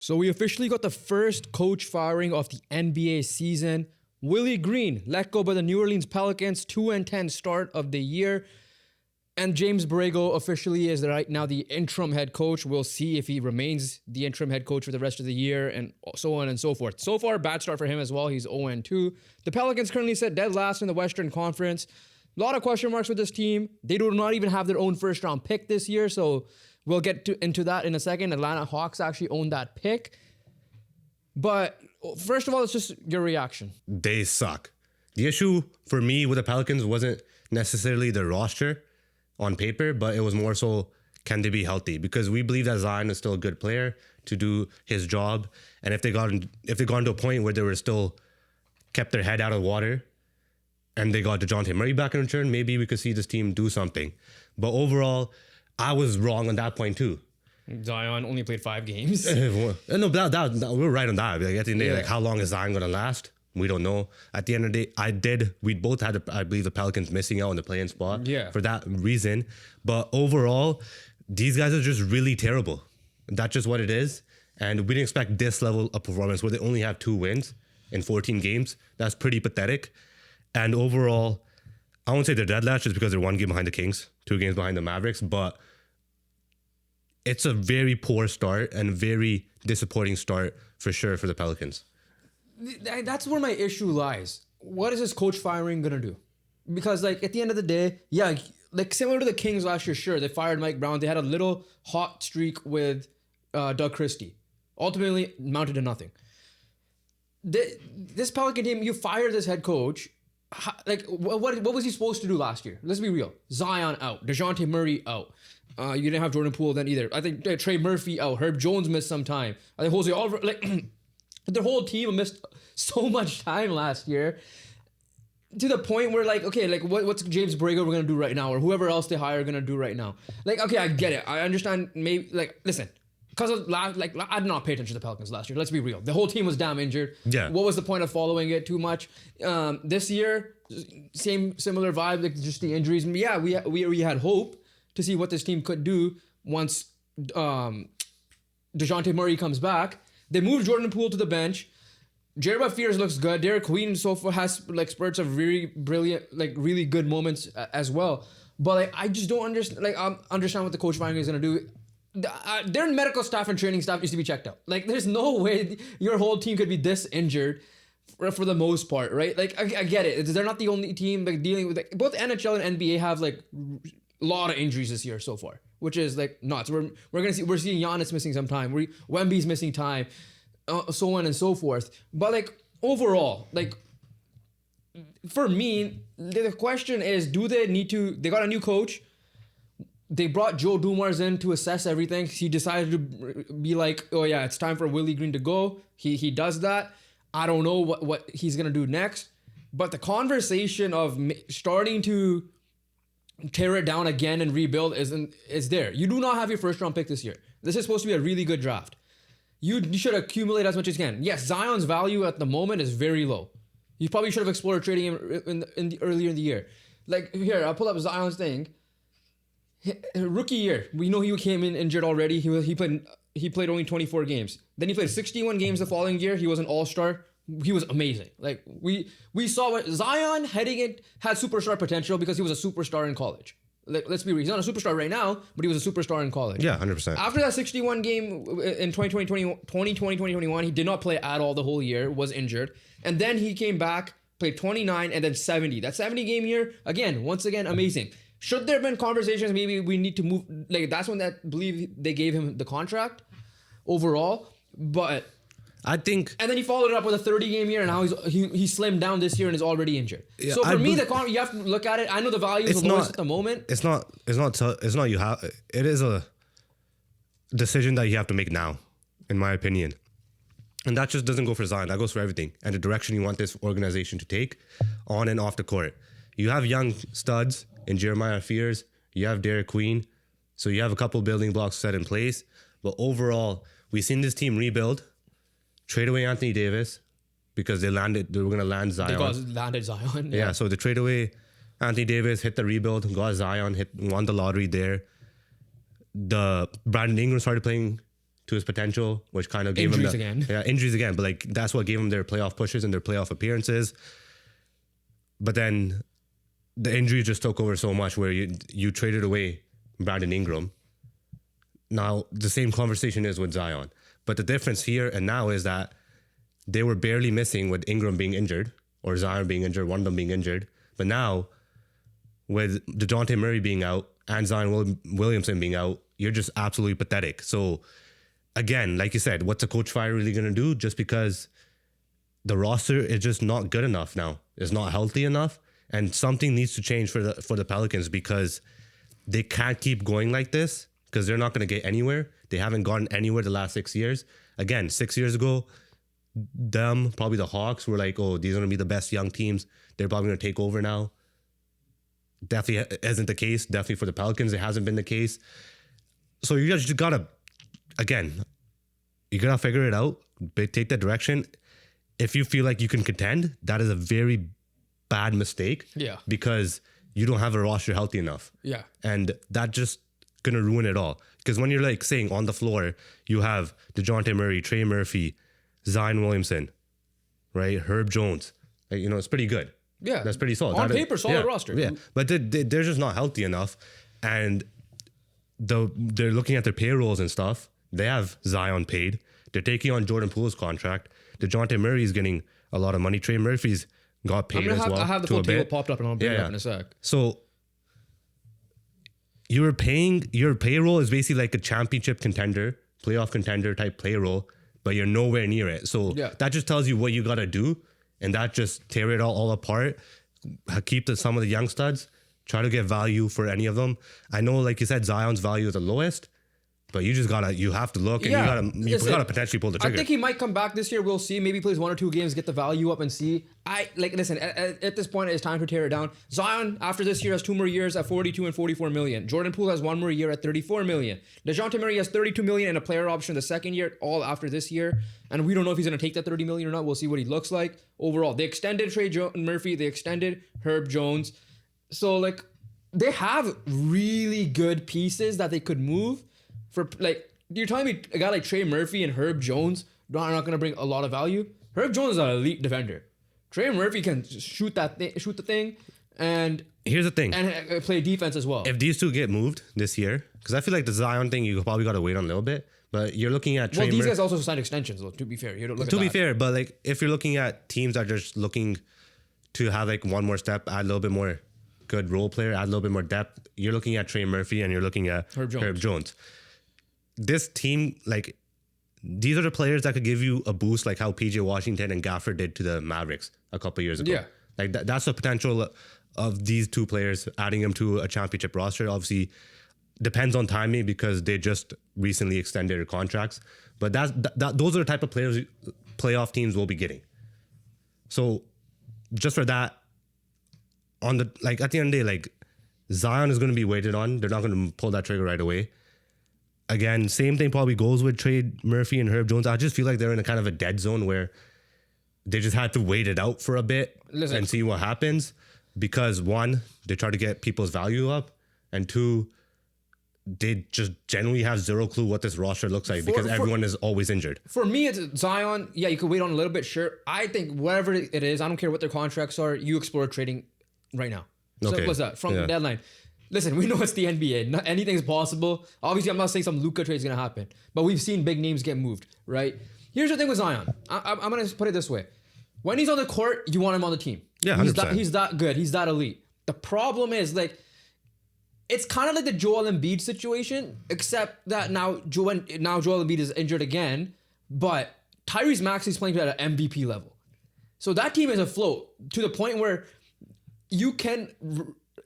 So we officially got the first coach firing of the NBA season. Willie Green let go by the New Orleans Pelicans, 2-10 start of the year. And James Borrego officially is right now the interim head coach. We'll see if he remains the interim head coach for the rest of the year and so on and so forth. So far, bad start for him as well. He's 0-2. The Pelicans currently sit dead last in the Western Conference. A lot of question marks with this team. They do not even have their own first round pick this year, so we'll get into that in a second. Atlanta Hawks actually own that pick. But first of all, it's just your reaction. They suck. The issue for me with the Pelicans wasn't necessarily the roster on paper, but it was more so, can they be healthy? Because we believe that Zion is still a good player to do his job. And if they got to a point where they were still kept their head out of water and they got DeJounte Murray back in return, maybe we could see this team do something. But overall, I was wrong on that point too. Zion only played 5 games. No, we're right on that. Like, at the end of the day, like, how long is Zion going to last? We don't know. At the end of the day, we both had, I believe, the Pelicans missing out on the play-in spot for that reason. But overall, these guys are just really terrible. That's just what it is. And we didn't expect this level of performance where they only have 2 wins in 14 games. That's pretty pathetic. And overall, I won't say they're dead last just because they're 1 game behind the Kings, 2 games behind the Mavericks. But it's a very poor start and very disappointing start for sure for the Pelicans. That's where my issue lies. What is this coach firing going to do? Because, like, at the end of the day, yeah, like, similar to the Kings last year, sure, they fired Mike Brown. They had a little hot streak with Doug Christie. Ultimately, mounted to nothing. This Pelican team, you fire this head coach. Like, what was he supposed to do last year? Let's be real. Zion out. DeJounte Murray out. You didn't have Jordan Poole then either. I think Trey Murphy out. Herb Jones missed some time. I think Jose Alvarez, like... Their whole team missed so much time last year to the point where, like, okay, like, what's James Borrego going to do right now, or whoever else they hire going to do right now? Like, okay, I get it. I understand. Maybe, like, listen, because of I did not pay attention to the Pelicans last year. Let's be real. The whole team was damn injured. Yeah. What was the point of following it too much? This year, similar vibe, like just the injuries. Yeah, we had hope to see what this team could do once DeJounte Murray comes back. They moved Jordan Poole to the bench. Jeremiah Fears looks good. Derek Queen so far has like spurts of really brilliant, like really good moments as well. But like, I just don't understand. Like, understand what the coach firing is gonna do. Their medical staff and training staff needs to be checked out. Like, there's no way your whole team could be this injured for the most part, right? Like, I get it. They're not the only team like dealing with like, both NHL and NBA have like a lot of injuries this year so far, which is like nuts. We're seeing Giannis missing some time. Wemby's missing time, so on and so forth. But like overall, like for me, the question is, do they need to? They got a new coach. They brought Joe Dumars in to assess everything. He decided to be like, oh yeah, it's time for Willie Green to go. He does that. I don't know what he's gonna do next. But the conversation of starting to tear it down again and rebuild is there. You do not have your first round pick this year. This is supposed to be a really good draft. You should accumulate as much as you can. Yes, Zion's value at the moment is very low. You probably should have explored trading him earlier in the year. Like here, I'll pull up Zion's thing. Rookie year, we know he came in injured already. He played only 24 games. Then he played 61 games the following year. He was an all-star. He was amazing. Like we saw what Zion heading it had superstar potential because he was a superstar in college. Like, let's be real. He's not a superstar right now, but he was a superstar in college. Yeah, 100%. After that 61 game in 2020-2021, he did not play at all the whole year, was injured. And then he came back, played 29 and then 70. That 70 game year, once again, amazing. Should there have been conversations, maybe we need to move, like that's when I believe they gave him the contract overall. But I think, and then he followed it up with a 30-game year, and now he slimmed down this year and is already injured. Yeah, so for me, you have to look at it. I know the values of Lawrence at the moment. It is a decision that you have to make now, in my opinion. And that just doesn't go for Zion. That goes for everything and the direction you want this organization to take on and off the court. You have young studs in Jeremiah Fears. You have Derek Queen. So you have a couple building blocks set in place. But overall, we've seen this team rebuild. Trade away Anthony Davis because they were going to land Zion. They landed Zion. Yeah, so they trade away Anthony Davis, hit the rebuild, got Zion, won the lottery there. The Brandon Ingram started playing to his potential, which kind of gave him injuries again. But like that's what gave him their playoff pushes and their playoff appearances. But then the injury just took over so much where you traded away Brandon Ingram. Now the same conversation is with Zion, but the difference here and now is that they were barely missing with Ingram being injured or Zion being injured, one of them being injured. But now with DeJounte Murray being out and Zion Williamson being out, you're just absolutely pathetic. So again, like you said, what's a coach fire really going to do? Just because the roster is just not good enough now. It's not healthy enough. And something needs to change for the Pelicans because they can't keep going like this because they're not going to get anywhere. They haven't gotten anywhere the last 6 years. Again, 6 years ago, probably the Hawks were like, oh, these are going to be the best young teams. They're probably going to take over now. Definitely isn't the case. Definitely for the Pelicans, it hasn't been the case. So you guys just gotta, again, you gotta figure it out. Take that direction. If you feel like you can contend, that is a very bad mistake. Yeah. Because you don't have a roster healthy enough. Yeah. And that just gonna ruin it all. Because when you're like saying on the floor, you have DeJounte Murray, Trey Murphy, Zion Williamson, right? Herb Jones. Like, it's pretty good. Yeah. That's pretty solid. On paper, solid roster. Yeah. But they're just not healthy enough. And they're looking at their payrolls and stuff. They have Zion paid. They're taking on Jordan Poole's contract. DeJounte Murray is getting a lot of money. Trey Murphy's got paid as well. I have the full table popped up and I'll bring it up in a sec. So your payroll is basically like a championship contender, playoff contender type payroll, but you're nowhere near it. So that just tells you what you got to do. And that just tear it all apart. Keep some of the young studs. Try to get value for any of them. I know, like you said, Zion's value is the lowest, but you have to look and you gotta potentially pull the trigger. I think he might come back this year. We'll see. Maybe he plays 1 or 2 games, get the value up and see. Listen, at this point, it's time to tear it down. Zion, after this year, has 2 more years at 42 and 44 million. Jordan Poole has 1 more year at 34 million. DeJounte Murray has 32 million and a player option the second year, all after this year. And we don't know if he's going to take that 30 million or not. We'll see what he looks like overall. They extended Trey Murphy. They extended Herb Jones. So, like, they have really good pieces that they could move for, like, you're telling me a guy like Trey Murphy and Herb Jones are not going to bring a lot of value? Herb Jones is an elite defender. Trey Murphy can shoot the thing, and here's the thing, and play defense as well. If these two get moved this year, because I feel like the Zion thing, you probably got to wait on a little bit. But you're looking at Trey these guys also signed extensions, though. To be fair, but like if you're looking at teams that are just looking to have like one more step, add a little bit more good role player, add a little bit more depth, you're looking at Trey Murphy and you're looking at Herb Jones. This team, like, these are the players that could give you a boost, like how PJ Washington and Gafford did to the Mavericks a couple years ago. Yeah. Like that's the potential of these two players, adding them to a championship roster. Obviously, depends on timing because they just recently extended their contracts. But those are the type of players playoff teams will be getting. So just for that, at the end of the day, like, Zion is going to be waited on. They're not going to pull that trigger right away. Again, same thing probably goes with Trey Murphy and Herb Jones. I just feel like they're in a kind of a dead zone where they just had to wait it out for a bit and see what happens. Because 1, they try to get people's value up, and 2, they just generally have zero clue what this roster looks like because everyone is always injured. For me, it's Zion. Yeah, you could wait on a little bit, sure. I think whatever it is, I don't care what their contracts are, you explore trading right now. So what's that? From the deadline. Listen, we know it's the NBA. Anything's possible. Obviously, I'm not saying some Luka trade is going to happen, but we've seen big names get moved, right? Here's the thing with Zion. I'm going to put it this way. When he's on the court, you want him on the team. Yeah, 100%. He's that good. He's that elite. The problem is, like, it's kind of like the Joel Embiid situation, except that now Joel Embiid is injured again, but Tyrese Maxey's playing at an MVP level. So that team is afloat to the point where you can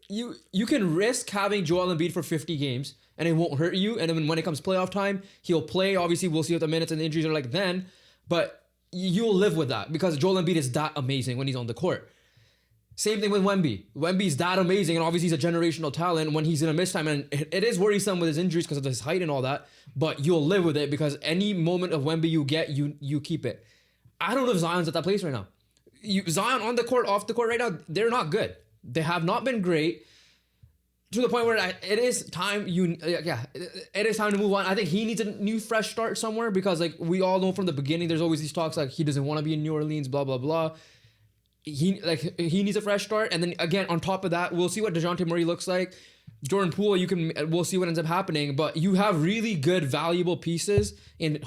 risk having Joel Embiid for 50 games and it won't hurt you. And then when it comes playoff time, he'll play. Obviously, we'll see what the minutes and the injuries are like then, but you'll live with that because Joel Embiid is that amazing when he's on the court. Same thing with Wemby. Wemby's that amazing, and obviously he's a generational talent when he's in a miss time. And it is worrisome with his injuries because of his height and all that, but you'll live with it because any moment of Wemby you get, you keep it. I don't know if Zion's at that place right now. Zion on the court, off the court right now, they're not good. They have not been great. to the point where it is time it is time to move on. I think he needs a new fresh start somewhere because like we all know from the beginning, there's always these talks like he doesn't want to be in New Orleans, blah blah blah. He needs a fresh start, and then again on top of that, we'll see what DeJounte Murray looks like. Jordan Poole, we'll see what ends up happening, but you have really good, valuable pieces in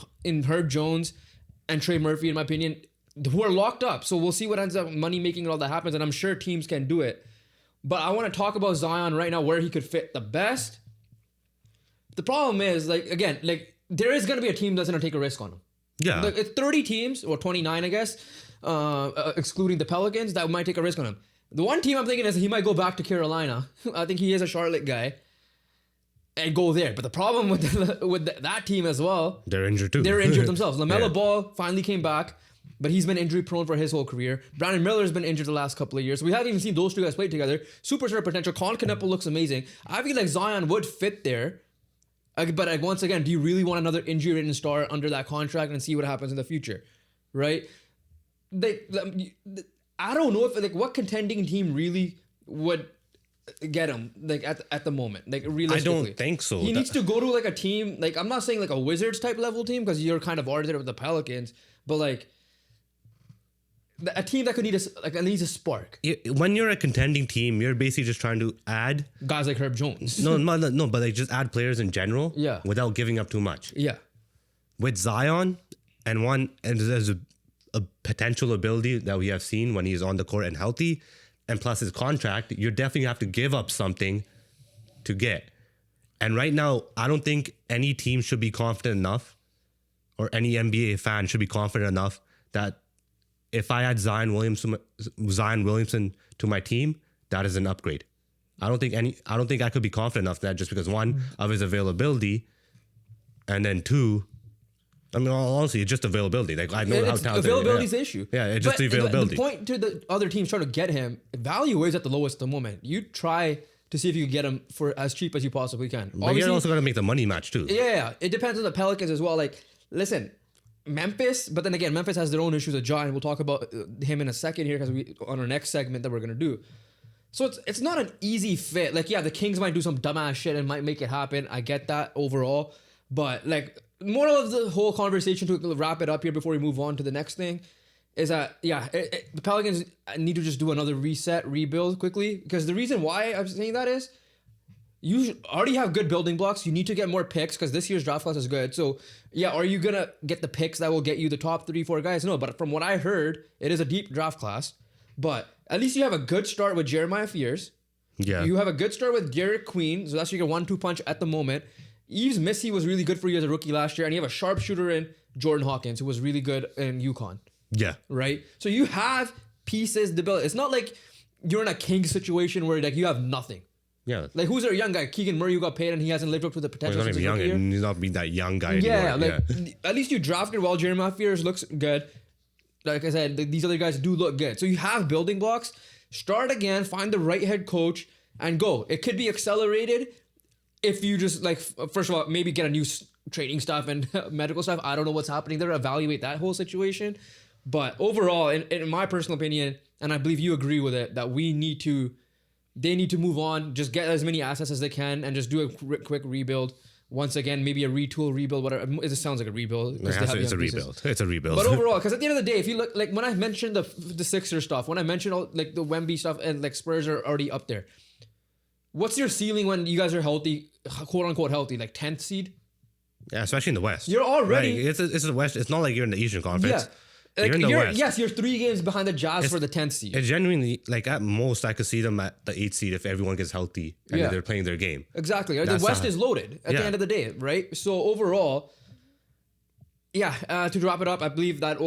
Herb Jones and Trey Murphy, in my opinion, who are locked up. So we'll see what ends up money making and all that happens, and I'm sure teams can do it. But I want to talk about Zion right now, where he could fit the best. The problem is, like, again, like there is going to be a team that's going to take a risk on him. Yeah. Like, it's 30 teams, or 29, I guess, excluding the Pelicans, that might take a risk on him. The one team I'm thinking is he might go back to Carolina. I think he is a Charlotte guy. And go there. But the problem with that team as well... They're injured too. They're injured themselves. LaMelo Ball finally came back, but he's been injury prone for his whole career. Brandon Miller's been injured the last couple of years. We haven't even seen those two guys play together. Superstar potential. Colin Kneppel looks amazing. I feel like Zion would fit there. But like, once again, do you really want another injury-ridden star under that contract and see what happens in the future? Right? I don't know if like what contending team really would get him like at the moment, like realistically. I don't think so. He needs to go to like a team, like I'm not saying like a Wizards type level team because you're kind of already there with the Pelicans, but like a team that could need needs a spark. When you're a contending team, you're basically just trying to add guys like Herb Jones. no, but like just add players in general. Yeah. Without giving up too much. Yeah. With Zion and there's a potential ability that we have seen when he's on the court and healthy, and plus his contract, you definitely have to give up something to get. And right now, I don't think any team should be confident enough, or any NBA fan should be confident enough that if I add Zion Williamson to my team, that is an upgrade. I don't think I could be confident enough that just because one of his availability, and then two, I mean, honestly, it's just availability. Like I know how talented. Availability is the issue. Yeah, it's just the availability. The point to the other teams trying to get him, value is at the lowest at the moment. You try to see if you can get him for as cheap as you possibly can. But you're also going to make the money match too. Yeah, it depends on the Pelicans as well. Like, listen, Memphis, but then again, Memphis has their own issues with Ja, and we'll talk about him in a second here because on our next segment that we're going to do. So it's not an easy fit. Like, yeah, the Kings might do some dumbass shit and might make it happen. I get that overall. But like, moral of the whole conversation, to wrap it up here before we move on to the next thing, is that the Pelicans need to just do another reset, rebuild quickly. Because the reason why I'm saying that is you already have good building blocks. You need to get more picks because this year's draft class is good. So yeah, are you gonna get the picks that will get you the top 3-4 guys? No, but from what I heard, it is a deep draft class. But at least you have a good start with Jeremiah Fears. Yeah, you have a good start with Derek Queen. So that's your 1-2 punch at the moment. Yves Missy was really good for you as a rookie last year, and you have a sharpshooter in Jordan Hawkins, who was really good in UConn. Yeah. Right? So you have pieces to build. It's not like you're in a Kings situation where like you have nothing. Yeah. Like, who's our young guy? Keegan Murray, who got paid and he hasn't lived up to the potential. He's not even young, and he's not being that young guy anymore. At least you drafted well. Jeremiah Fears looks good. Like I said, these other guys do look good. So you have building blocks. Start again, find the right head coach, and go. It could be accelerated if you just, like, first of all, maybe get a new training staff and medical staff. I don't know what's happening there. Evaluate that whole situation. But overall, in my personal opinion, and I believe you agree with it, that they need to move on, just get as many assets as they can, and just do a quick rebuild. Once again, maybe a retool, rebuild, whatever. It just sounds like a rebuild. It's a rebuild. It's a rebuild. But overall, because at the end of the day, if you look, like when I mentioned the Sixers stuff, when I mentioned all like the Wemby stuff, and like Spurs are already up there. What's your ceiling when you guys are healthy, quote unquote healthy, like 10th seed? Yeah, especially in the West. You're already... Right. It's the West. It's not like you're in the Eastern Conference. Yeah. Like, you're in the West. Yes, you're 3 games behind the Jazz for the 10th seed. It's genuinely, like at most, I could see them at the 8th seed if everyone gets healthy and they're playing their game. Exactly. The West is loaded at the end of the day, right? So overall, to wrap it up, I believe that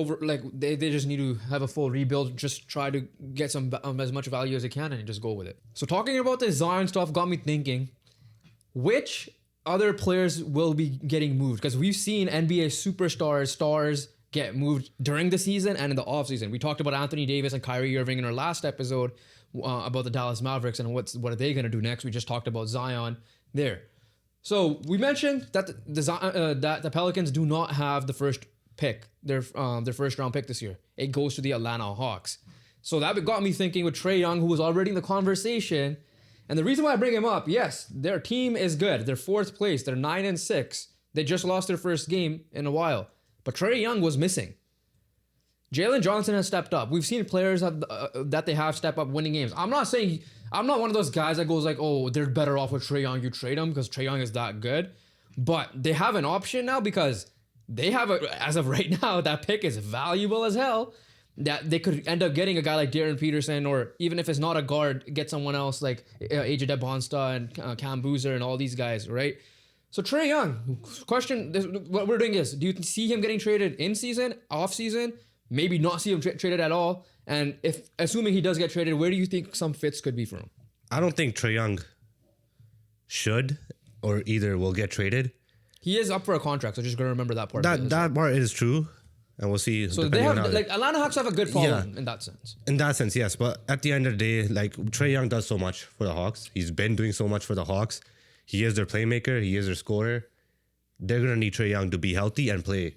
they just need to have a full rebuild, just try to get some as much value as they can and just go with it. So talking about the Zion stuff got me thinking, which other players will be getting moved? Because we've seen NBA stars get moved during the season and in the offseason. We talked about Anthony Davis and Kyrie Irving in our last episode about the Dallas Mavericks and what are they going to do next. We just talked about Zion there. So we mentioned that that the Pelicans do not have the first pick, their first round pick this year. It goes to the Atlanta Hawks. So that got me thinking with Trae Young, who was already in the conversation, And the reason why I bring him up, yes, their team is good. They're 4th place. They're 9-6. They just lost their first game in a while. But Trae Young was missing. Jalen Johnson has stepped up. We've seen players that they have step up winning games. I'm not one of those guys that goes like, oh, they're better off with Trae Young. You trade him because Trae Young is that good. But they have an option now because they have, as of right now, that pick is valuable as hell. That they could end up getting a guy like Darren Peterson, or even if it's not a guard, get someone else like AJ DeBonsta and Cam Boozer and all these guys, right? So Trae Young, what we're doing is, do you see him getting traded in season, off season? Maybe not see him traded at all. And assuming he does get traded, where do you think some fits could be for him? I don't think Trae Young should or either will get traded. He is up for a contract, so just gonna remember that part. That part is true. And we'll see. So they have, Atlanta Hawks have a good problem in that sense. In that sense, yes. But at the end of the day, Trae Young does so much for the Hawks. He's been doing so much for the Hawks. He is their playmaker. He is their scorer. They're going to need Trae Young to be healthy and play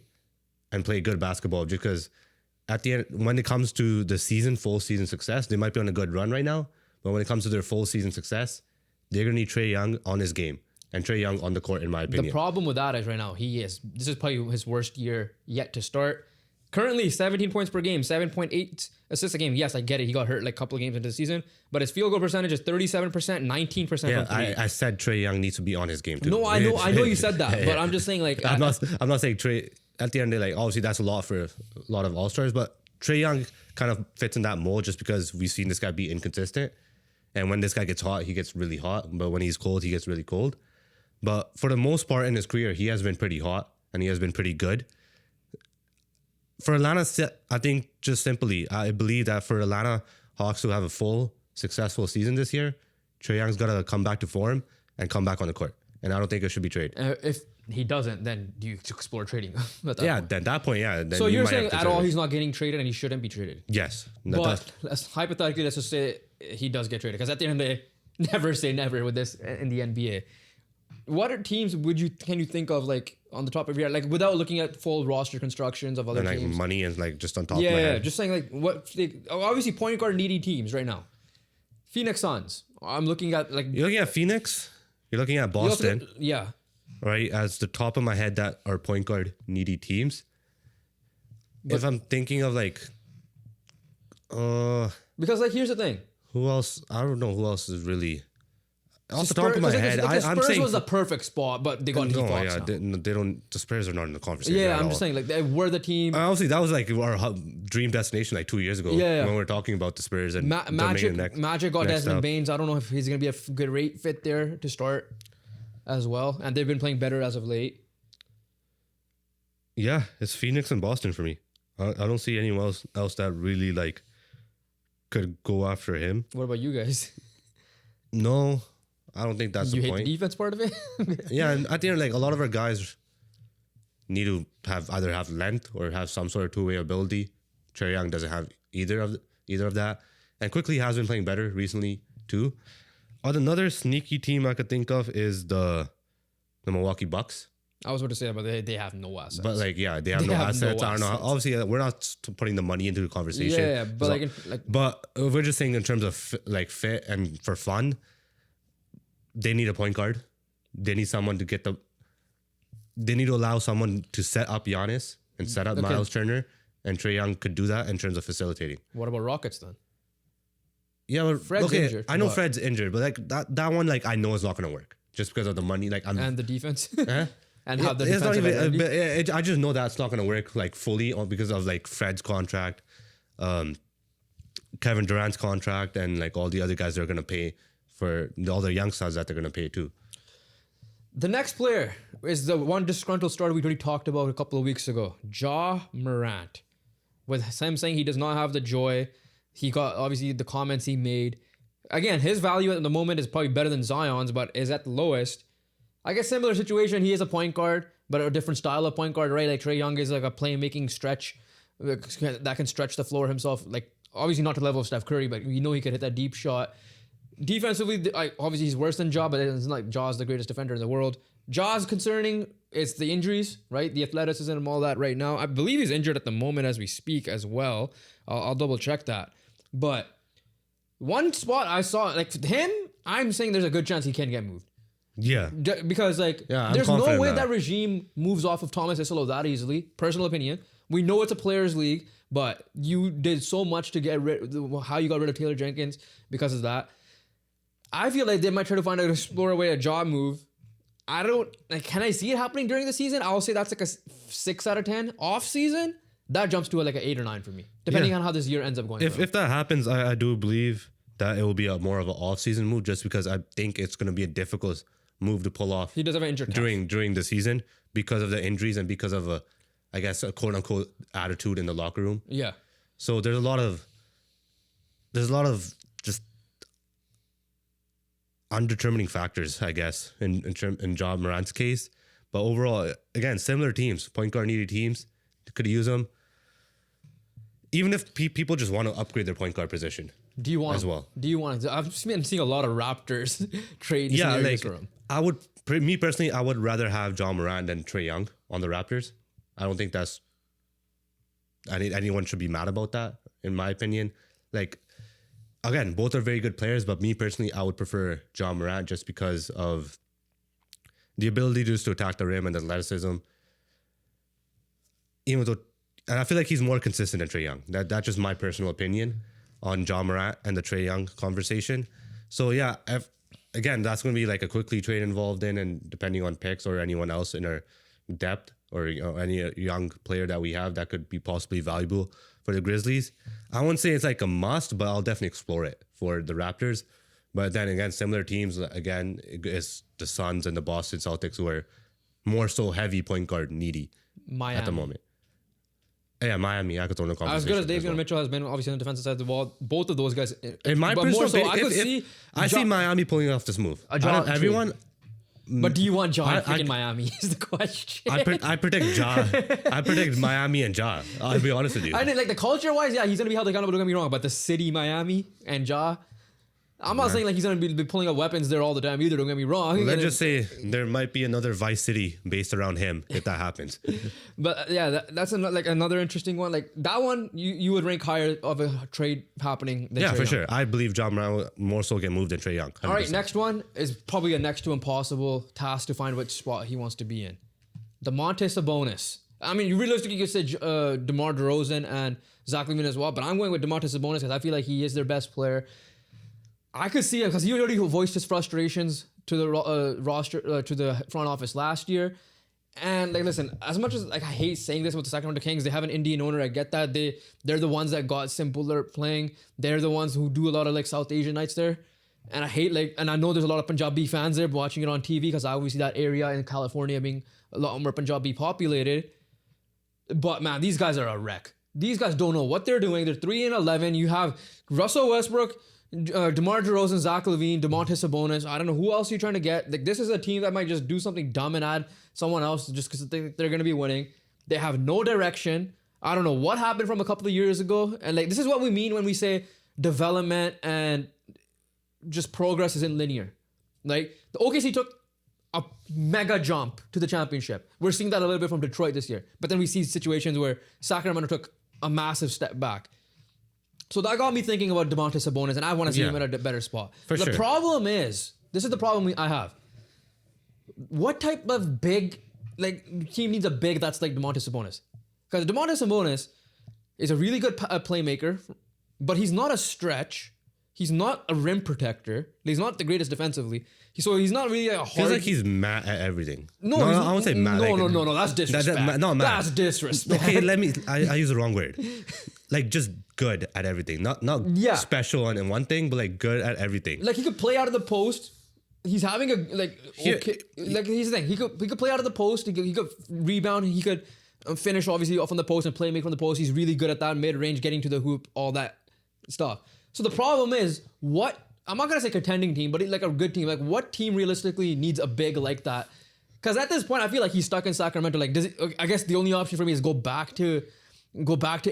good basketball, because at the end, when it comes to the full season success, they might be on a good run right now. But when it comes to their full season success, they're going to need Trae Young on his game. And Trae Young on the court, in my opinion. The problem with that is right now, this is probably his worst year yet to start. Currently, 17 points per game, 7.8 assists a game. Yes, I get it. He got hurt a couple of games into the season, but his field goal percentage is 37%, 19% from 3. Yeah, I said Trae Young needs to be on his game too. No, I know you said that, but I'm just saying I'm not saying Trae. At the end of the day, obviously that's a lot for a lot of All-Stars, but Trae Young kind of fits in that mold just because we've seen this guy be inconsistent. And when this guy gets hot, he gets really hot. But when he's cold, he gets really cold. But for the most part in his career, he has been pretty hot and he has been pretty good. For Atlanta, I think just simply, I believe that for Atlanta Hawks to have a full, successful season this year, Trae Young's got to come back to form and come back on the court. And I don't think it should be traded. If he doesn't, then do you explore trading him? At that point, yeah. So you're saying at all he's not getting traded and he shouldn't be traded? Yes. But hypothetically, let's just say he does get traded. Because at the end of the day, never say never with this in the NBA. What teams can you think of on the top of your head, without looking at full roster constructions of other teams? Money and just on top of my head. Yeah, just saying obviously point guard needy teams right now. Phoenix Suns. I'm looking at You're looking at Phoenix. You're looking at Boston. Yeah. Right, as the top of my head that are point guard needy teams. But if I'm thinking of because here's the thing. Who else? I don't know who else is really. Off the top of my head, I'm saying was the perfect spot, but they got defaults. Yeah, they don't. The Spurs are not in the conversation. Yeah, I'm just saying they were the team. Obviously, that was our dream destination 2 years ago. Yeah, when we were talking about the Spurs and Magic got Desmond Baines. I don't know if he's gonna be a good rate fit there to start as well, and they've been playing better as of late. Yeah, it's Phoenix and Boston for me. I don't see anyone else that really could go after him. What about you guys? No. I don't think that's the point. You hate the defense part of it? Yeah, and at the end, a lot of our guys need to either have length or have some sort of two-way ability. Trae Young doesn't have either of that. And Quickly has been playing better recently too. Another sneaky team I could think of is the Milwaukee Bucks. I was about to say that, but they have no assets. But they have no assets. I don't know. Obviously, we're not putting the money into the conversation. Yeah, but but we're just saying in terms of fit and for fun. They need a point guard. They need someone to they need to allow someone to set up Giannis and set up Miles Turner, and Trae Young could do that in terms of facilitating. What about Rockets then? Yeah, but Fred's injured. I know Fred's injured, but that one I know is not going to work just because of the money. And the defense. And how the defense. I just know that's not going to work fully because of Fred's contract, Kevin Durant's contract, and all the other guys they're going to pay. For all the young stars that they're going to pay too. The next player is the one disgruntled starter we already talked about a couple of weeks ago, Ja Morant. With him saying he does not have the joy, he got obviously the comments he made. Again, his value at the moment is probably better than Zion's, but is at the lowest. I guess similar situation. He is a point guard, but a different style of point guard, right? Trae Young is a playmaking stretch that can stretch the floor himself. Obviously not to the level of Steph Curry, but we know he could hit that deep shot. Defensively, obviously he's worse than Ja, but it's not like Ja's the greatest defender in the world. Ja's concerning, it's the injuries, right? The athleticism and all that right now. I believe he's injured at the moment as we speak as well. I'll double check that. But one spot I saw, him I'm saying there's a good chance he can get moved. Yeah. Because there's no way that regime moves off of Thomas Isolo that easily. Personal opinion. We know it's a players' league, but you did so much to get how you got rid of Taylor Jenkins because of that. I feel like they might try to explore a way a job move. I don't can I see it happening during the season? I'll say that's like a 6 out of 10. Off season, that jumps to like an 8 or 9 for me, depending on how this year ends up going. If that happens, I do believe that it will be more of an off-season move, just because I think it's going to be a difficult move to pull off. He does have an injured during the season because of the injuries and because of a quote unquote attitude in the locker room. Yeah. So there's a lot of just undetermining factors, I guess, in Ja Morant's case. But overall, again, similar teams, point guard needy teams, could use them. Even if people just want to upgrade their point guard position. Do you want as well? Do you want? I've been seeing a lot of Raptors trade. Yeah, for him. Me personally, I would rather have Ja Morant than Trae Young on the Raptors. I don't think that's anyone should be mad about that, in my opinion. Like, again, both are very good players, but me personally, I would prefer Ja Morant just because of the ability just to attack the rim and the athleticism. Even though, and I feel like he's more consistent than Trae Young. That's just my personal opinion on Ja Morant and the Trae Young conversation. So yeah, again, that's going to be like a quickly trade involved in, and depending on picks or anyone else in our depth or any young player that we have that could be possibly valuable for the Grizzlies. I wouldn't say it's like a must, but I'll definitely explore it for the Raptors. But then again, similar teams, again, is the Suns and the Boston Celtics, who are more so heavy point guard needy at the moment. Yeah, Miami. I could throw in a conversation. As good as Davion Mitchell has been, obviously on the defensive side of the ball, both of those guys. In my personal opinion, I see Miami pulling off this move. Everyone. But do you want Ja in Miami? Is the question. I predict Ja. I predict Miami and Ja. I'll be honest with you. I think like the culture wise, yeah, he's gonna be held accountable. Don't get me wrong, but the city Miami and Ja. I'm not saying like he's going to be pulling up weapons there all the time either. Don't get me wrong. Let's just say there might be another Vice City based around him if that happens. But yeah, that's another interesting one. Like that one, you would rank higher of a trade happening than Trae for Young. Sure. I believe Ja Morant will more so get moved than Trae Young. 100%. All right, next one is probably a next to impossible task to find which spot he wants to be in. Domantas Sabonis. I mean, realistically, you could say DeMar DeRozan and Zach LaVine as well, but I'm going with Domantas Sabonis because I feel like he is their best player. I could see it because he already voiced his frustrations to the roster, to the front office last year. And like, listen, as much as like I hate saying this with the Sacramento Kings, they have an Indian owner. I get that. They're the ones that got simpler playing. They're the ones who do a lot of like South Asian nights there. And I hate and I know there's a lot of Punjabi fans there watching it on TV because I always see that area in California being a lot more Punjabi populated. But man, these guys are a wreck. These guys don't know what they're doing. They're 3-11. You have Russell Westbrook, DeMar DeRozan, Zach LaVine, Domantas Sabonis. I don't know who else you're trying to get. Like, this is a team that might just do something dumb and add someone else just because they're going to be winning. They have no direction. I don't know what happened from a couple of years ago. And like, this is what we mean when we say development and just progress isn't linear. Like, the OKC took a mega jump to the championship. We're seeing that a little bit from Detroit this year. But then we see situations where Sacramento took a massive step back. So that got me thinking about Domantas Sabonis, and I want to see him in a better spot. The problem is, this is the problem I have. What type of big, team needs a big that's like Domantas Sabonis? Because Domantas Sabonis is a really good playmaker, but he's not a stretch. He's not a rim protector. He's not the greatest defensively. So he's not really a hard... Feels like he's mad at everything. No, I won't say mad. No, that's disrespect. That's disrespect. Okay, I use the wrong word. Like, just good at everything. Not special in one thing, but like good at everything. Like, he could play out of the post. He's having here's the thing. He could play out of the post. He could rebound. He could finish obviously off on the post and play make from the post. He's really good at that mid-range, getting to the hoop, all that stuff. So the problem is, I'm not going to say contending team, but like a good team. Like, what team realistically needs a big like that? Because at this point, I feel like he's stuck in Sacramento. Like, I guess the only option for me is go back to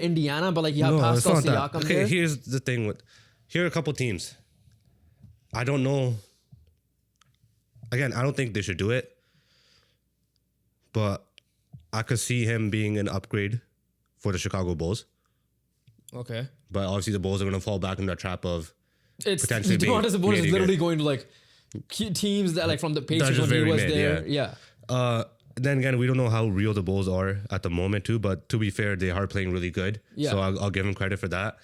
Indiana, but like you have Pascal Siakam. Okay, here's the thing. Here are a couple teams. I don't know. Again, I don't think they should do it. But I could see him being an upgrade for the Chicago Bulls. Okay. But obviously the Bulls are going to fall back in that trap of It's potentially Domantas Sabonis is really literally good. going to like teams that like from the Pacers just when he very was mid, there. Yeah. Then again, we don't know how real the Bulls are at the moment too. But to be fair, they are playing really good. Yeah. So I'll give them credit for that.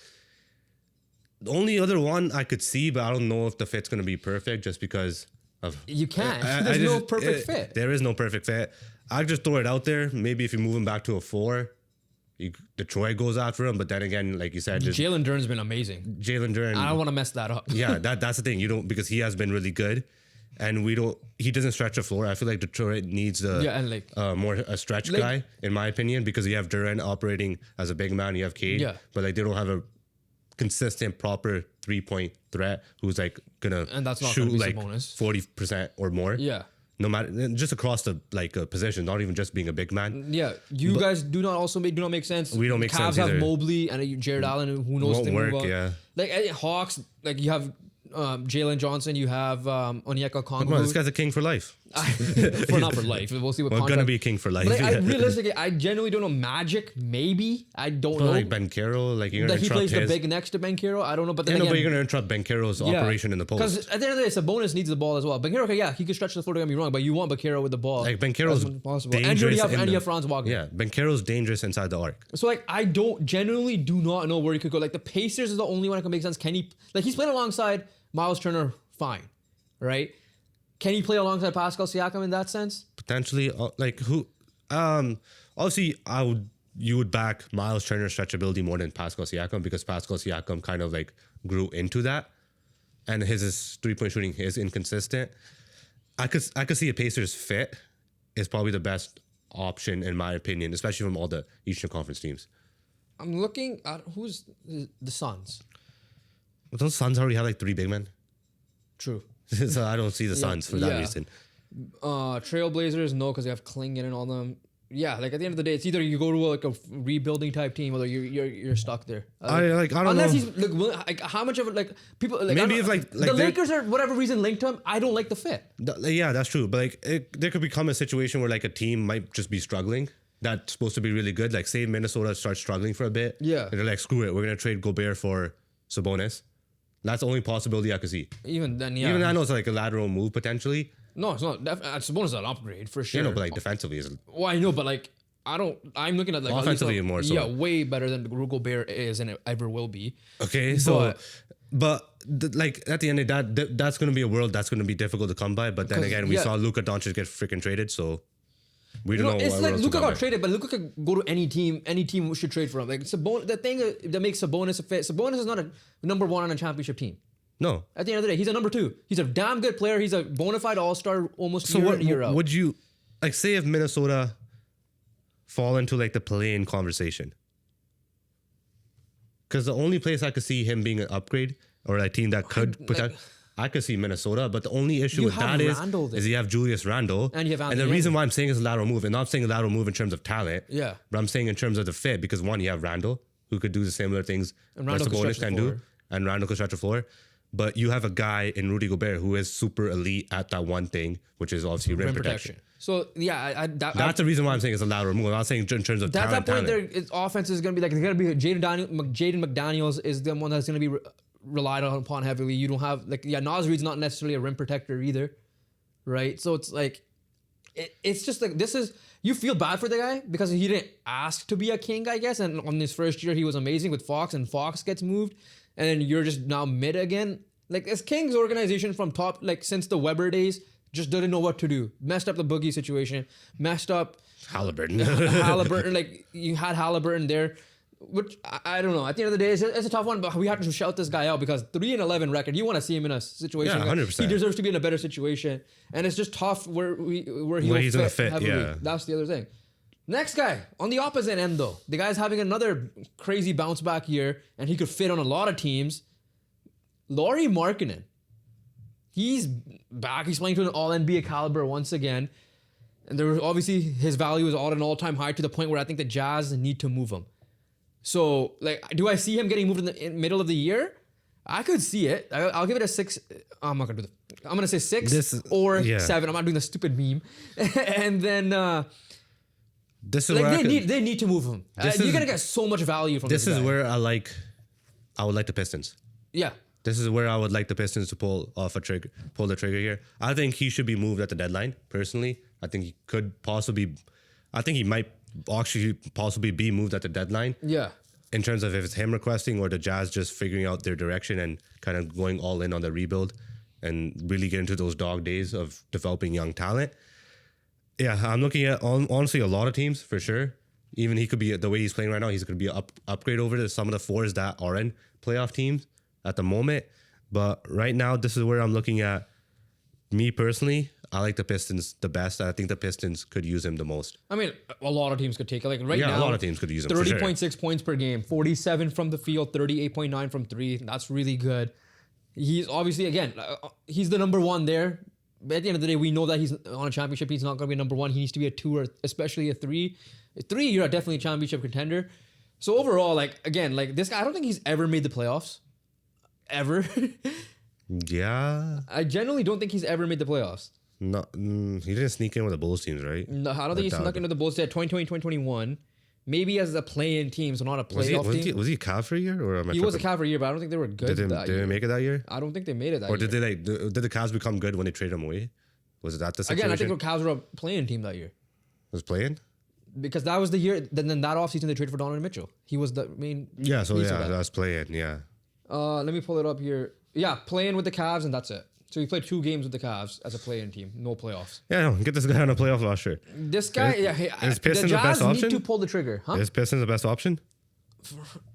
The only other one I could see, but I don't know if the fit's going to be perfect just because of... You can't. There's no perfect fit. There is no perfect fit. I just throw it out there. Maybe if you move him back to a 4, Detroit goes after him. But then again, like you said, Jalen Duren's been amazing. Jalen Duren... I don't want to mess that up. Yeah, that's the thing. You don't... Because he has been really good. And he doesn't stretch the floor. I feel like Detroit needs a stretch guy, in my opinion, because you have Duren operating as a big man. You have Cade. Yeah. But like they don't have a consistent, proper 3-point threat who's like gonna shoot like 40% or more. Yeah. No matter just across the position, not even just being a big man. Yeah, guys do not make sense. We don't make sense. Cavs have either. Mobley and Jared Allen, who knows Won't work. Yeah. Like Hawks, like you have Jalen Johnson, you have Onyeka Okongwu. Come on, this guy's a king for life. Not for life. We'll see what. We're gonna be a king for life. But realistically, I genuinely don't know. Magic, maybe. I don't know. Like Ben Carroll, like you're gonna that he plays the big next to Ben Carroll. I don't know, but then but you're gonna interrupt Ben Carroll's operation in the post. Because at the end of the day, Sabonis needs the ball as well. Ben Carroll, he can stretch the floor. Don't get me wrong, but you want Ben Carroll with the ball. Like Ben Carroll's possible, and you have Franz Wagner. Yeah, Ben Carroll's dangerous inside the arc. So like, I genuinely do not know where he could go. Like the Pacers is the only one that can make sense. Can he? Like he's playing alongside Miles Turner, fine, right? Can he play alongside Pascal Siakam in that sense? Potentially, like who? Obviously, you would back Miles Turner's stretchability more than Pascal Siakam because Pascal Siakam kind of like grew into that, and his 3-point shooting is inconsistent. I could see a Pacers fit is probably the best option in my opinion, especially from all the Eastern Conference teams. I'm looking at who's the Suns. Those Suns already have like 3 big men. True. So I don't see the Suns for that reason. Trailblazers, no, because they have Klingon and all them. Yeah, like at the end of the day, it's either you go to a rebuilding type team, or you're stuck there. I don't know. Unless he's like how much of it people maybe if like the Lakers are whatever reason linked to him. I don't like the fit. Yeah, that's true. But like there could become a situation where like a team might just be struggling. That's supposed to be really good. Like say Minnesota starts struggling for a bit. Yeah, and they're like, screw it, we're gonna trade Gobert for Sabonis. That's the only possibility I could see. Even then, yeah. Even I know it's like a lateral move potentially. No, it's not. Sabonis is an upgrade for sure. You know, but like defensively is. Well, I know, but like I'm looking at like offensively more so. Yeah, way better than Rudy Gobert is and it ever will be. Okay, so like at the end of that's going to be a world that's going to be difficult to come by. But then again, we saw Luka Doncic get freaking traded, so. We don't know. It's like Luka got traded, but Luka could go to any team. Any team should trade for him. Like Sabonis, the thing that makes Sabonis a fit. Sabonis is not a number 1 on a championship team. No. At the end of the day, he's a number 2. He's a damn good player. He's a bona fide all-star almost year in, year out. Would you like say if Minnesota fall into like the play-in conversation? Because the only place I could see him being an upgrade or a team that could I could see Minnesota, but the only issue with that is you have Julius Randle. And you have Anthony. And the reason why I'm saying it's a lateral move, and not saying a lateral move in terms of talent, but I'm saying in terms of the fit, because one, you have Randle, who could do the similar things that Sabonis can do, and Randle could stretch the floor. But you have a guy in Rudy Gobert who is super elite at that one thing, which is obviously rim protection. So yeah, that's the reason why I'm saying it's a lateral move. I'm not saying in terms of talent. At that point, their offense is going to be like it's going to be Jaden McDaniels is the one that's going to be relied upon heavily. You don't have Naz Reid's not necessarily a rim protector either, right? So it's like it's just like this is you feel bad for the guy because he didn't ask to be a king, I guess. And on his first year, he was amazing with Fox, and Fox gets moved, and then you're just now mid again. Like this Kings organization from top, like since the Weber days, just didn't know what to do. Messed up the Boogie situation. Messed up Halliburton. Like you had Halliburton there. Which I don't know. At the end of the day, it's a tough one, but we have to shout this guy out because 3-11 record. You want to see him in a situation. Yeah, 100%. He deserves to be in a better situation, and it's just tough where he's gonna fit. Heavily. Yeah, that's the other thing. Next guy on the opposite end, though, the guy's having another crazy bounce back year, and he could fit on a lot of teams. Lauri Markkanen. He's back. He's playing to an All-NBA caliber once again, and there was obviously his value is at an all-time high to the point where I think the Jazz need to move him. So, like, do I see him getting moved in the middle of the year? I could see it. I'll give it a 6. I'm not gonna do that. I'm gonna say 6 or 7. I'm not doing the stupid meme. And then this is like they need to move him. You're gonna get so much value from this. This is where I would like the Pistons. Yeah, This is where I would like the Pistons to pull the trigger here. I think he should be moved at the deadline. Personally, I think he might actually possibly be moved at the deadline. Yeah. In terms of if it's him requesting or the Jazz just figuring out their direction and kind of going all in on the rebuild and really get into those dog days of developing young talent. Yeah, I'm looking at honestly a lot of teams for sure. Even he could be, the way he's playing right now, he's going to be an upgrade over to some of the fours that are in playoff teams at the moment. But right now, this is where I'm looking at. Me personally, I like the Pistons the best. I think the Pistons could use him the most. I mean, a lot of teams could take it. Like right now, a lot of teams could use him. 30.6 points per game, 47 from the field, 38.9 from three. That's really good. He's obviously, again, he's the number one there. But at the end of the day, we know that he's on a championship. He's not going to be a number one. He needs to be a 2 or especially a 3. A 3, you're definitely a championship contender. So overall, like, again, like this guy, I don't think he's ever made the playoffs. Ever. Yeah. I generally don't think he's ever made the playoffs. No, he didn't sneak in with the Bulls teams, right? No, I don't think he snuck into the Bulls at 2020, 2021. Maybe as a play-in team, so not a playoff team. Was he a Cav for a year? Or he was a Cav for a year, but I don't think they were good did they make it that year? I don't think they made it that year. Or did they did the Cavs become good when they traded him away? Was that the situation? Again, I think the Cavs were a play-in team that year. Was playing? Because that was the year. Then that offseason they traded for Donovan Mitchell. He was the main. Yeah, so yeah, that was playing. Yeah. Let me pull it up here. Yeah, playing with the Cavs and that's it. So he played 2 games with the Cavs as a play-in team, no playoffs. Yeah, no, get this guy on a playoff roster. This guy, is Pistons the best option? Need to pull the trigger, huh? Is Pistons the best option?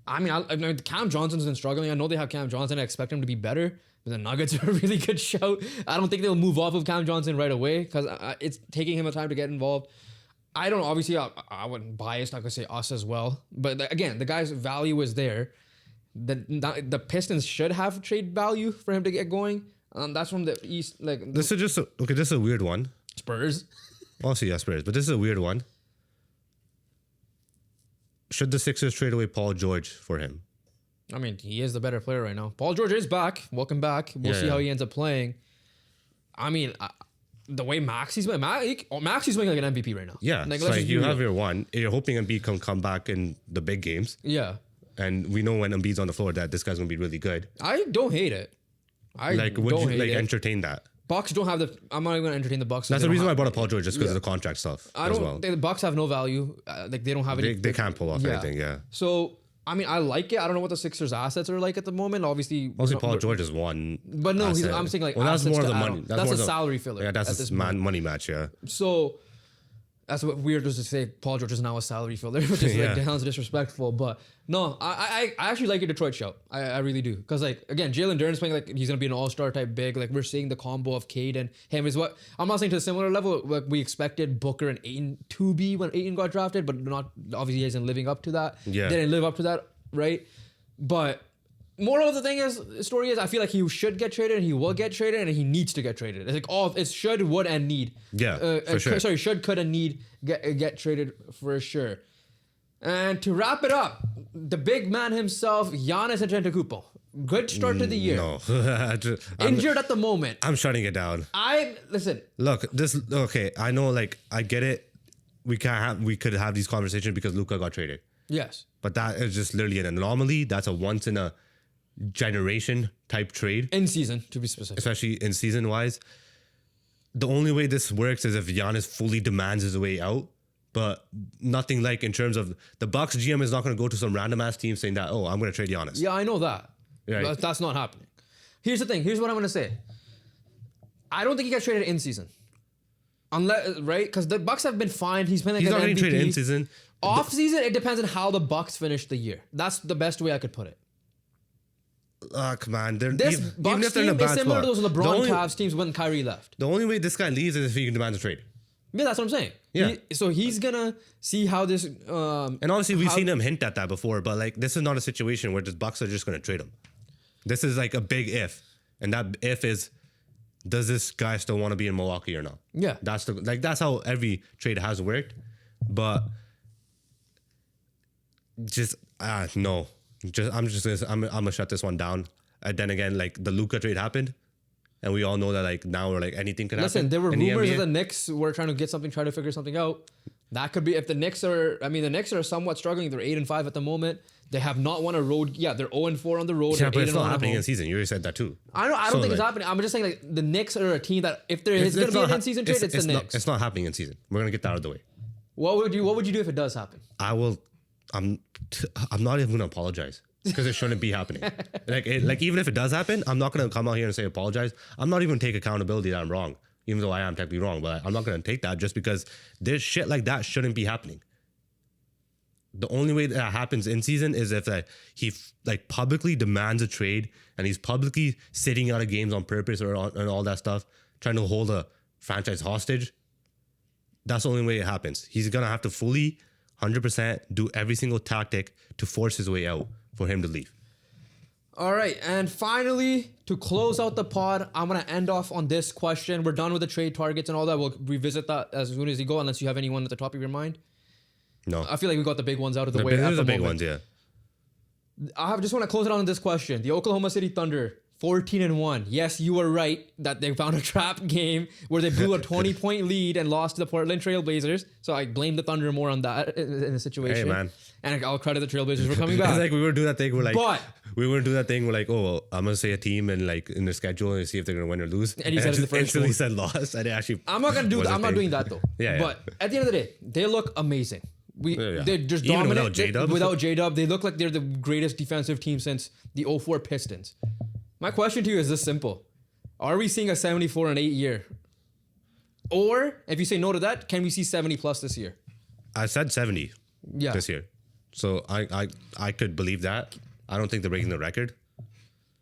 I mean, Cam Johnson's been struggling. I know they have Cam Johnson. I expect him to be better. But the Nuggets are a really good shout. I don't think they'll move off of Cam Johnson right away because it's taking him a time to get involved. I don't, obviously, I wouldn't bias, not going to say us as well. But again, the guy's value is there. The Pistons should have trade value for him to get going. That's from the East. Like this is a weird one. Spurs. Also, yeah, Spurs. But this is a weird one. Should the Sixers trade away Paul George for him? I mean, he is the better player right now. Paul George is back. Welcome back. We'll see how he ends up playing. I mean, the way Maxi's playing, Maxi's playing like an MVP right now. Yeah, like, so you have your one. You're hoping Embiid can come back in the big games. Yeah. And we know when Embiid's on the floor that this guy's going to be really good. I don't hate it. Would you entertain that? Bucks don't have the. I'm not even going to entertain the Bucks. That's the reason why I brought up Paul George, just because of the contract stuff. The Bucks have no value. Like they don't have any. They can't pull off anything. Yeah. So I mean, I like it. I don't know what the Sixers' assets are like at the moment. Obviously, Paul George is one. But no, I'm saying like that's more of the money. That's a salary filler. Yeah, that's a money match. Yeah. So. That's what weird was to say. Paul George is now a salary filler, which is like sounds disrespectful. But no, I actually like a Detroit shout. I really do. Because like again, Jalen Duren's playing like he's gonna be an all-star type big. Like we're seeing the combo of Cade and him is what I'm not saying to a similar level like we expected Booker and Ayton to be when Ayton got drafted, but not obviously he isn't living up to that. Yeah. They didn't live up to that, right? But moral of the story is I feel like he should get traded and he will get traded and he needs to get traded. It's like it's should, would, and need. Yeah, for sure. Sorry, should, could, and need get traded for sure. And to wrap it up, the big man himself, Giannis Antetokounmpo. Good start to the year. No. Injured at the moment. I'm shutting it down. Listen. Look, okay, I know, like, I get it. We could have these conversations because Luka got traded. Yes. But that is just literally an anomaly. That's a once in a generation type trade. In season, to be specific. Especially in season wise. The only way this works is if Giannis fully demands his way out. But nothing like in terms of the Bucks GM is not going to go to some random ass team saying that, oh, I'm going to trade Giannis. Yeah, I know that. Right. But that's not happening. Here's the thing. Here's what I'm going to say. I don't think he gets traded in season. Unless, right? Because the Bucks have been fine. He's been like he's an not getting MVP. Traded in season. Off season, it depends on how the Bucks finish the year. That's the best way I could put it. Come on. This Bucks team is similar to those LeBron Cavs teams when Kyrie left. The only way this guy leaves is if he can demand a trade. Yeah, that's what I'm saying. Yeah. So he's gonna see how this. And obviously, we've seen him hint at that before, but like this is not a situation where the Bucks are just gonna trade him. This is like a big if, and that if is, does this guy still want to be in Milwaukee or not? Yeah, that's how every trade has worked, but just no. I'm gonna shut this one down. And then again, like the Luka trade happened, and we all know that like now we're like anything could happen. Listen, there were rumors that the Knicks were trying to figure something out. That could be if the Knicks are. I mean, the Knicks are somewhat struggling. They're 8-5 at the moment. They have not won a road. Yeah, they're 0-4 on the road. Yeah, but it's not happening in season. You already said that too. I don't think it's happening. I'm just saying like the Knicks are a team that if there is going to be an in-season trade, it's the Knicks. It's not happening in season. We're gonna get that out of the way. What would you do if it does happen? I'm not even gonna apologize because it shouldn't be happening. like even if it does happen, I'm not gonna come out here and say apologize. I'm not even take accountability that I'm wrong, even though I am technically wrong. But I'm not gonna take that just because there's shit like that shouldn't be happening. The only way that happens in season is if he publicly demands a trade and he's publicly sitting out of games on purpose and all that stuff, trying to hold a franchise hostage. That's the only way it happens. He's gonna have to fully 100% do every single tactic to force his way out for him to leave. All right, and finally, to close out the pod, I'm going to end off on this question. We're done with the trade targets and all that. We'll revisit that as soon as you go, unless you have anyone at the top of your mind. No. I feel like we got the big ones out of the way. Those are the big ones, yeah. I just want to close it on this question. The Oklahoma City Thunder, 14-1. Yes, you were right that they found a trap game where they blew a 20-point lead and lost to the Portland Trailblazers. So I blame the Thunder more on that in the situation. Hey, man. And I'll credit the Trailblazers for coming back. It's like we were doing that thing. We were doing that thing. We're like, oh, well, I'm gonna say a team and in the schedule and see if they're gonna win or lose. And he said the first instantly said loss. And it actually. I'm not gonna do that. I'm not doing that though. Yeah. But at the end of the day, they look amazing. They're just even dominant. Without J-Dub, they look like they're the greatest defensive team since the 04 Pistons. My question to you is this simple. Are we seeing a 74-8 year? Or, if you say no to that, can we see 70 plus this year? I said 70 this year. So I could believe that. I don't think they're breaking the record.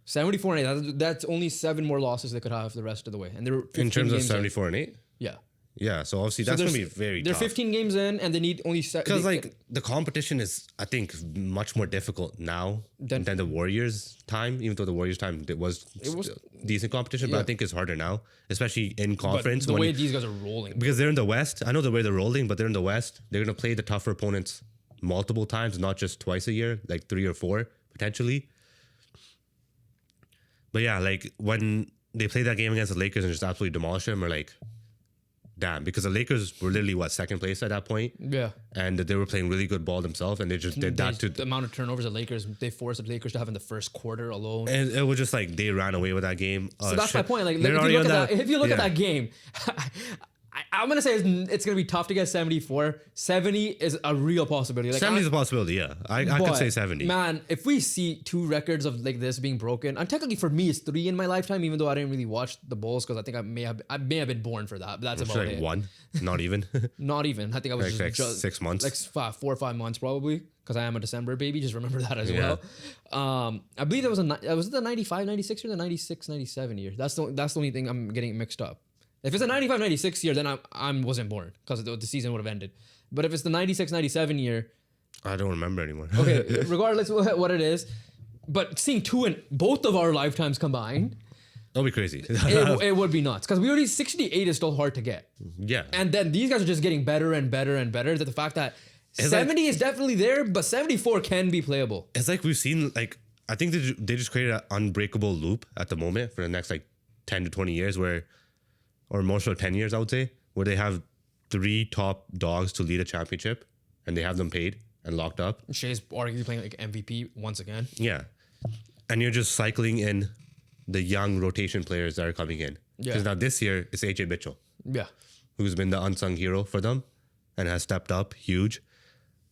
74-8, that's only 7 more losses they could have the rest of the way. And they're in terms of 74-8? Yeah. Yeah, so obviously that's going to be very They're tough. 15 games in and they need only 7. Because the competition is, I think, much more difficult now than the Warriors' time, even though the Warriors' time it was decent competition, but I think it's harder now, especially in conference. But the way these guys are rolling. Because they're in the West. I know the way they're rolling, but they're in the West. They're going to play the tougher opponents multiple times, not just twice a year, like 3 or 4, potentially. But yeah, when they play that game against the Lakers and just absolutely demolish them, or damn, because the Lakers were literally second place at that point. Yeah. And they were playing really good ball themselves, and they just did that to the amount of turnovers the Lakers, they forced the Lakers to have in the first quarter alone. And it was just they ran away with that game. So that's my point. If you look at that game, I'm going to say it's going to be tough to get 74. 70 is a real possibility. 70 is a possibility, yeah. I could say 70. Man, if we see 2 records of this being broken, and technically for me it's 3 in my lifetime, even though I didn't really watch the Bulls because I think I may have been born for that. But that's about it. 1, not even. Not even. I think I was just 6 months. 4 or 5 months probably, because I am a December baby. Just remember that as well. I believe was the 95, 96 or the 96, 97 year. That's the only thing I'm getting mixed up. If it's a 95, 96 year, then I wasn't born because the season would have ended. But if it's the 96, 97 year, I don't remember anymore. Okay, regardless of what it is, but seeing 2 in both of our lifetimes combined, that'll be crazy. it would be nuts because we already 68 is still hard to get. Yeah, and then these guys are just getting better and better and better. That the fact that 70 is definitely there, but 74 can be playable. It's we've seen I think they just created an unbreakable loop at the moment for the next 10 to 20 years or more so 10 years, I would say, where they have 3 top dogs to lead a championship and they have them paid and locked up. Shea's arguably playing MVP once again. Yeah. And you're just cycling in the young rotation players that are coming in. Because now this year, it's AJ Mitchell. Yeah. Who's been the unsung hero for them and has stepped up huge,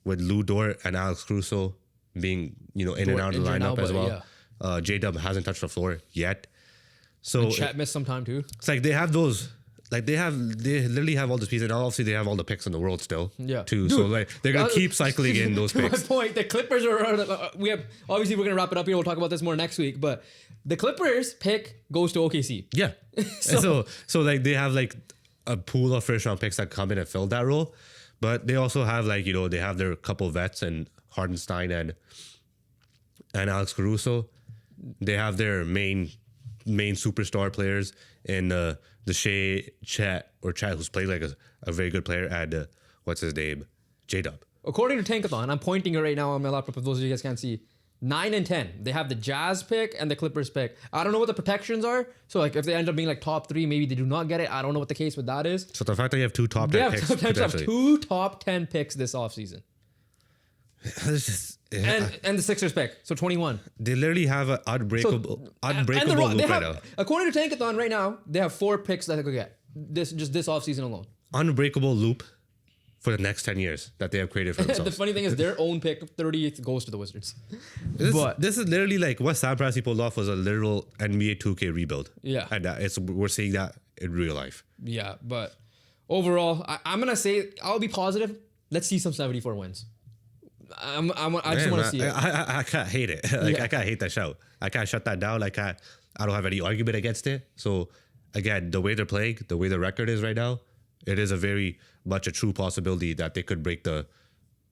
with Lou Dort and Alex Caruso being, in and out of the lineup as well. Yeah. J-Dub hasn't touched the floor yet. So and Chet missed some time too. It's they have those, they literally have all the pieces, and obviously they have all the picks in the world still. Yeah. Too. Dude, so they're gonna keep cycling in those picks. My point, the Clippers are we're gonna wrap it up here. We'll talk about this more next week, but the Clippers pick goes to OKC. Yeah. so they have a pool of first round picks that come in and fill that role, but they also have they have their couple vets and Hardenstein and Alex Caruso. They have their main superstar players in the Chet, who's played a very good player, and what's his name, J-Dub. According to Tankathon, I'm pointing it right now on my laptop for those of you guys can't see, 9 and 10. They have the Jazz pick and the Clippers pick. I don't know what the protections are. So like if they end up being like top 3, maybe they do not get it. I don't know what the case with that is. So the fact that you have 2 top 10 picks. They have 2 top 10 picks this offseason. It's just, yeah. And the Sixers pick. So 21. They literally have an unbreakable loop right now. According to Tankathon right now, they have 4 picks that they could get. This offseason alone. Unbreakable loop for the next 10 years that they have created for themselves. The funny thing is their own pick, 30th, goes to the Wizards. This is literally like what Sam Presti pulled off was a literal NBA 2K rebuild. Yeah. And we're seeing that in real life. Yeah, but overall, I'm going to say, I'll be positive. Let's see some 74 wins. I just want to see it. I can't hate it. I can't hate that shout. I can't shut that down. I don't have any argument against it. So again, the way they're playing, the way the record is right now, it is a very much a true possibility that they could break the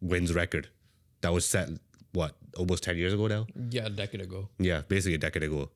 wins record that was set, almost 10 years ago now? Yeah, a decade ago. Yeah, basically a decade ago.